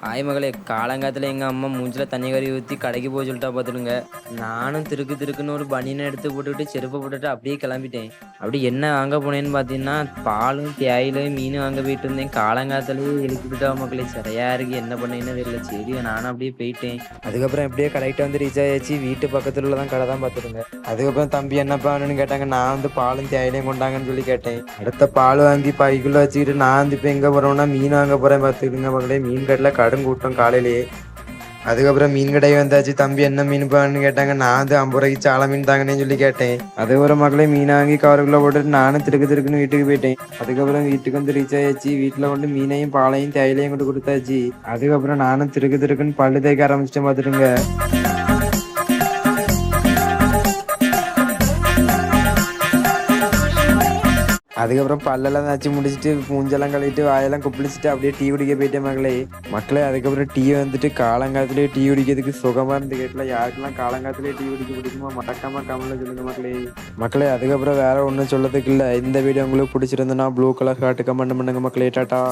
ஆய் மகளே, காலங்காத்துல எங்க அம்மா மூஞ்சில தண்ணி கறி ஊத்தி கடைக்கு போக சொல்லிட்டா பாத்துடுங்க. நானும் திருக்கு திருக்குன்னு ஒரு பனியனை எடுத்து போட்டுக்கிட்டு செருப்பை போட்டுட்டு அப்படியே கிளம்பிட்டேன். அப்படி என்ன வாங்க போனேன்னு பாத்தீங்கன்னா, பாலும் தேயிலும் மீன் வாங்க போயிட்டு இருந்தேன். காலங்காத்துலயே எழுப்பிவிட்டா மக்களே, சரியா இருக்கு. என்ன பண்ணேன்னு தெரியல. சரி நானும் அப்படியே போயிட்டேன். அதுக்கப்புறம் எப்படியே கரெக்டாக வந்து ரீச் ஆயாச்சு. வீட்டு பக்கத்துல உள்ளதான் கடை தான் பாத்துடுங்க. அதுக்கப்புறம் தம்பி என்னப்பா வேணும்னு கேட்டாங்க. நான் வந்து பாலும் தேயிலையும் கொண்டாங்கன்னு சொல்லி கேட்டேன். அடுத்த பால் வாங்கி பைக்குள்ள வச்சுக்கிட்டு நான் வந்து இப்போ எங்க போறோம்னா மீன் வாங்க போறேன் பாத்துக்கிடுங்க மக்களே. மீன் கடையில் கடும் கூட்டம் காலையிலேயே. அதுக்கப்புறம் மீன் கடை வந்தாச்சு. தம்பி என்ன மீன் பான்னு கேட்டாங்க. நான் வந்து 50 ரூபாய்க்கு சால மீன் தாங்கன்னு சொல்லி கேட்டேன். அதுக்கப்புறம் மக்களே மீனை வாங்கி கவருக்குள்ள போட்டுட்டு நானும் திருக்கு திருக்குன்னு வீட்டுக்கு போயிட்டேன். அதுக்கப்புறம் வீட்டுக்கு வந்து ரீச் ஆயாச்சு. வீட்டுல கொண்டு மீனையும் பாலையும் தேயிலையும் கொண்டு கொடுத்தாச்சு. அதுக்கப்புறம் நானும் திருக்கு திருக்குன்னு பல்லு தேய்க்க ஆரம்பிச்சிட்டேன் பாத்துருங்க. அதுக்கப்புறம் பல்லெல்லாம் தச்சு முடிச்சுட்டு மூஞ்செல்லாம் கழுவிட்டு வாயெல்லாம் குப்பிளிச்சுட்டு அப்படியே டீ குடிக்க போயிட்டேன் மக்களே. அதுக்கப்புறம் டீ வந்துட்டு காலங்காலத்திலேயே டீ குடிக்கிறதுக்கு சுகமா இருந்து கேட்டல. யாருக்கெல்லாம் காலங்காலத்திலேயே டீ குடிக்க பிடிக்குமோ மறக்காம கமெண்ட்ல சொல்லுங்க மக்களே. அதுக்கப்புறம் வேற ஒன்றும் சொல்லதுக்கு இல்லை. இந்த வீடியோ உங்களுக்கு பிடிச்சிருந்ததுன்னா ப்ளூ கலர் ஹார்ட் கமெண்ட் பண்ணுங்க மக்களே. டாட்டா.